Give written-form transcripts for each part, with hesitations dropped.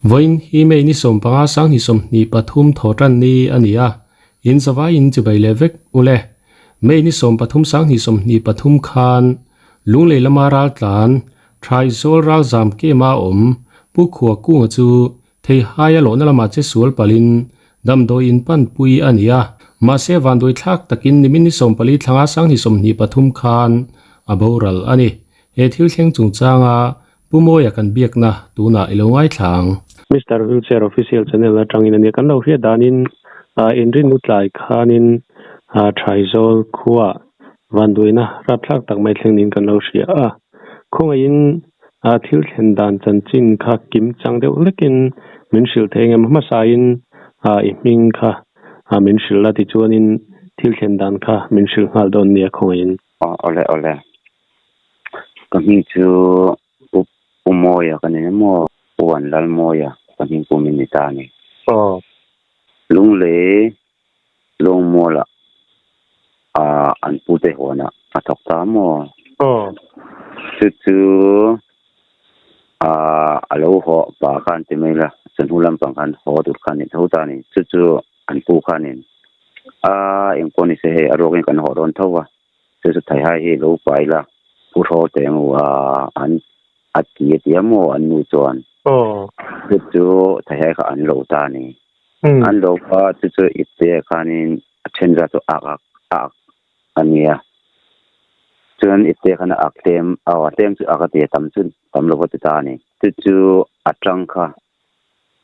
Voin hi mei ni som panga sang ni som ni pathum thotan ni ania in zawai in chubai levek ule mei ni som pathum sang ni som ni pathum khan lunglei lama ral tlan thai zol ral zam ke ma pu khuwa ku chu thei haya lo na lama che sul palin dam do in pan pui ania ma se van doi thak takin ni min ni som pali thlanga sang ni som ni pathum khan aboral ani he thil thleng chung changa pumoya kan biak na tuna ilongai thlang Mr. Wheelchair Official Channel atangin ani kan lo hria danin inrin utlai khanin thaizol khuwa vanduina ratlak tak mai thlengnin kan lo hria khongain thil thlen dan chanchin kha kim changdeu lekin minshil thengem ma sain iming kha minshil la ti chuanin thil thlen dan kha minshil ngal don nia khongain ole kami chu umoya kanene mo wan lal moya kami komunita ni lungle long mola an pute hona atok ta mo chu alo ho pa kan ti mela sanhulam pang kan ho dur kan ni thota ni chu an pu khanin em koni se he arogen kan ho ron thowa chu thai hai he lo paila pu ho te mo an ati amo an nu chuan chu thai hai ka an lo ta ni an lo pa chu itte khanin chenra to ak ania chuan itte khana aktem atem chu akate tam chun tam lo ta ta ni chu atang kha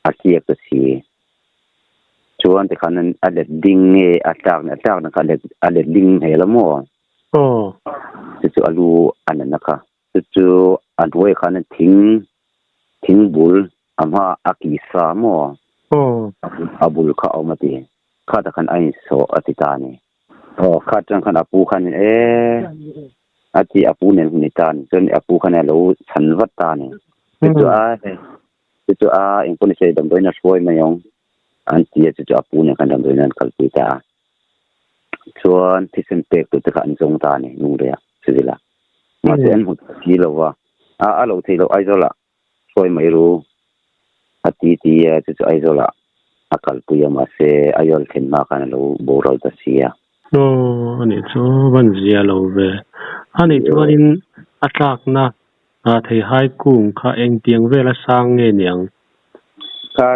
akia ka si chuan te khanan alet ding nge atak na alet ding he la mo chu alu anana kha chu anwei khanan thing bul ama aki sa mo abul kha omati kha ta khan ai so atitani kha tang khan apu khan ati apu ne ni tan chen apu khan lo sanwat ta ni chu in poni se dam doina swoi mayong anti chu apu ne khan dam doina kalpita chuan thisen pek tu ta khan jong ta ni nung rea chila ma sen hu ki lo wa lo thei lo aizola swoi mai ru ati chu aizola akal puya ma se ayol khen ma kan lo boral ta sia ani chu van zia lo ve ani chuanin atlak na thei hai kung kha eng tiang vela sang nge niang ka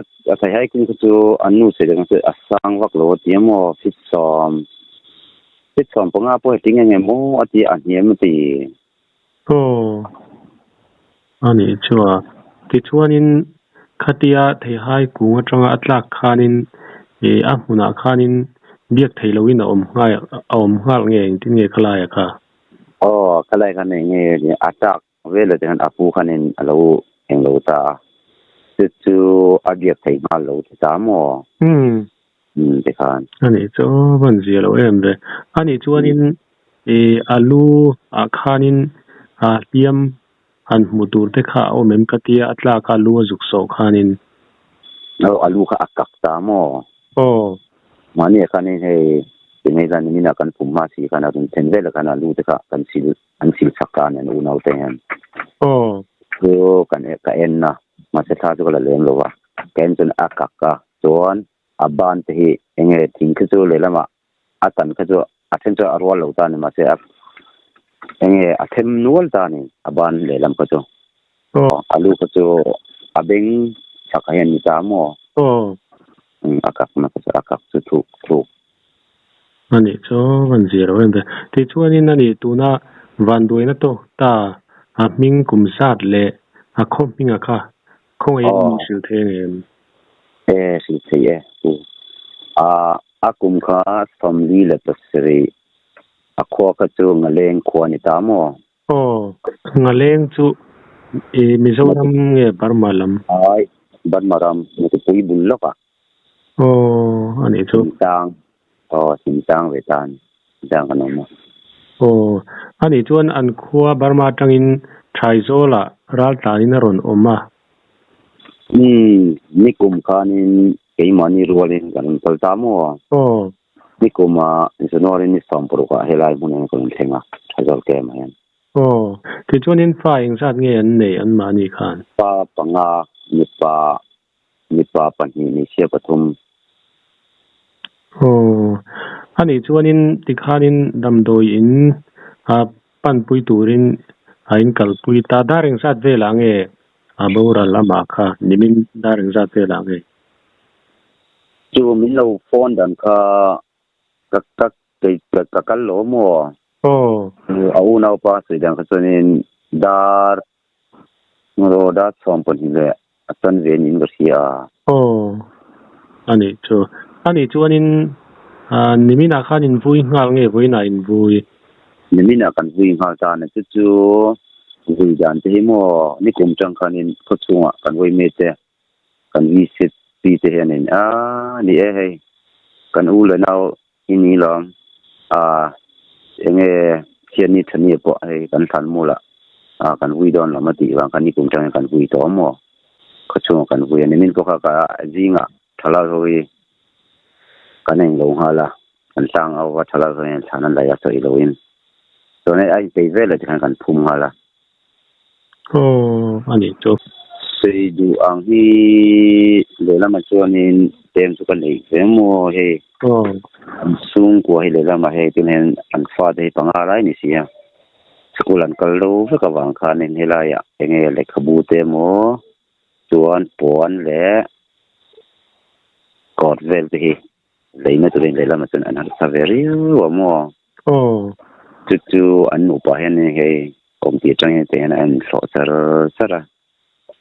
thai hai kung chu anu se dang se asang wak lo tiamo fit som panga po ting nge mo ati aniem ti ani chua ti chuanin khatia thei hai kung atanga atlak khanin a huna khanin biak theilowin om ngal nge tin nge khalaya kha khalai khan nge atak vele den apu khanin alo englo ta chu abiak thei mal lo ta mo te khan ani chu ban zia lo em de ani chuanin alu khanin tiam han mutur te kha o mem katia atla ka lu zuk so khanin alu kha akak ta mo mani khanin he nei dan ni na kan pumma si kana dun tenvel kana lu te kha kan sil sakana no nau te han kan ka enna ma se tha ju la lem lo wa ken chun akak ka chuan aban te hi enge thing khu chu le lama atan kha chu athen chu arwal lo ta ni ma se enge athem nual ta ni aban le lam kha chu alu kha chu abeng sakhayan ni ta mo akak ma kha akak chu thu ani chu van zia lo em de ti chuanin ani tuna van doina to ta ming kum sat le khom pinga kha khoi ni sil the ngem si the akum kha family la pasri akho ka chu ngaleng khwani ta mo ngaleng chu mizoram nge barmalam ai barmaram ni pui bulloka ani chu sintang vetan dang kana mo ani chuan an khuwa barma tangin thaizola ral tanin ron oma nikum khanin keimani rolin kan palta mo nikuma isonori ni sampuru ka helai mun ko thenga thajal ke man ti chuanin fa eng zat nge an nei an mani khan pa panga nipa นิปาปันหินิเชียปทุมโอ้อันนี้ชวนินติคานินดำโดยอินปันปุยตูรินอินกัลปุยตาดาริงสัตเวลังเอบาวรัลละมาค่ะนิมินดาริงสัตเวลังเอจูมินเราฟอนดันค่ะกักันโลมัวโอ้เอาหน้าป้าสุดดังก็ส่วนนี้ดาร์มรดาสองคนเลยสันเวนินก็เสียโอ้อันนี้ชวนินนิมินาคานินปุยงาลเงปุยนาอินปุยนิมินากันวิ่งหาจานเนี่ยจู่วิ่งจานที่มัวนี่กลุ่มจังคันินก็ช่วงกันวิ่งเมตเตกันวิสิตปีเตเฮนินนี่เอ้กันอูเลยเอาอินี่ลองเองเชียนี่ทันนี่ปะให้กันทันมูละกันวิ่งดอนละมาตีบางกันนี่กลุ่มจังกันวิ่งต่อมัวก็ช่วงกันวิ่งนี่มินก็ข้าก็จิงทลายวิ่งกันเองลงหาละกันสร้างเอาว่าทลายวิ่งฐานันเลยตัวอีโลอินตัวนี้ไอ้ไปเวลที่กันพุ่มหาละโอ้อันนี้จบไปดูอังที่เดี๋ยวเรามาชวนนี่เต็มสุกันอีกเสียมัวเฮสูงกว่าให้เดี๋ยวเรามาเฮจนเห็นอันฟ้าได้ปังอะไรนี่สิสกุลันกัลโลฟกับวังคานินเฮลายะเองเล็กขบูเตโมจวนปวนและกอดเวลไปเลยนะตัวเองเลยเรามาจนอันนั้นซาเวรีว่ามัวจู่ๆอันอุปาเฮนี่เฮคงที่จังเห็นอันสอดสระ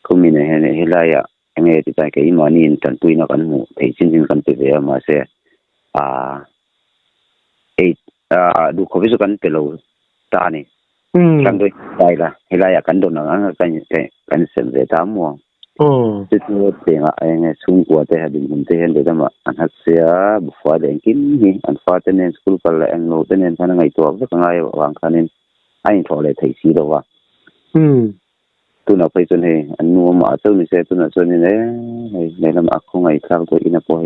ก็มีเนี่ยเฮลายะเองที่ใจแกอิมานินจันปุยนักอันหมู่ที่จริงๆกันไปเวียมาเสียดูเขาพิสูจน์กันเปล่าตานี่กันโดยใจละเฮลายะกันโดนอะไรกันเสนอตามมัวจู่ๆเสียงเองสูงกว่าแต่ดินหุ่นเทียนเดี๋ยวมาอันหัดเสียบุฟฟ้าเด็กกินนี่อันฟ้าเต้นสกุลกันเลยเองโน้ตเต้นพันไงตัวก็ง่ายวางคันนี้ไอ้ทอเลยไทยสีดว่าตัวนักไปจนเฮอันนัวมาเจ้านี่เสียตัวนักจนนี่เนี่ยในลำอักคงไอ้ข้าวตัวอินพอเฮ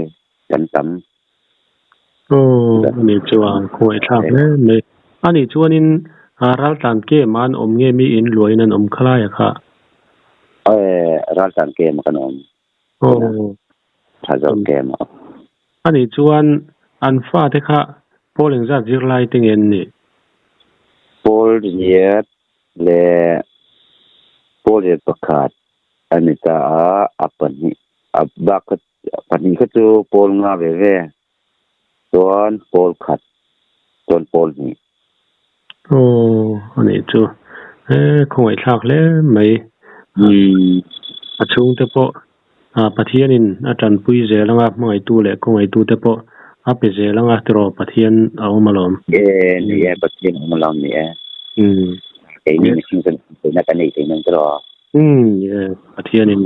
กันตั้มอันนี้จวนคงไอ้ข้าวเนี่ยอันนี้จวนินรัลตันเกมันอมเงมีอินรวยนั่นอมคล้ายค่ะรัลตันเกมกันอมถ้าจะเกมอันนี้จวนอันฟ้าที่ค่ะโพลิงจากจิรไลติงเอ็นนี่โพลเยียดและโพลเยียดประกาศอันนี้ตาปันนี้บักปันนี้ก็จะโพลงาเว่ส่วนโพลขัดส่วนโพลนี้อันนี้จูคงไอ้ฉากแล้วไหมประชุมเตปะปะเทียนินอาจารย์ปุยเจริญงาไม่ตู้เลยคงไอ้ตู้เตปะไปเจริญงาตรอปะเทียนเอามาล้อมนี่ปะเทียนเอามาล้อมนี่ไอ้นี่มันเป็นนักการเมืองนั่นตรอปะเทียนิน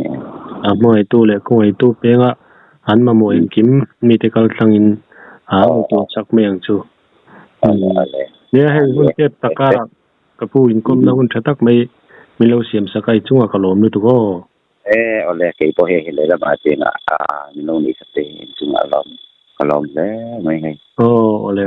ไม่ตู้เลยคงไอ้ตู้เป้งหันมาโมยกิมมีแต่กัลตังอินตัวสักเมียงจูเนี่ยให้คุณเก็บตะการกับผู้อินคมนะคุณชัตักไม่เล่าเสียมสกายจังหวะกลมนี่ตัวก็เอาเลยไอ้พอเห็นเลยแล้วมาเจงมีโน่นนี่สเตย์จังหวะกลมแล้วไม่ไงเลย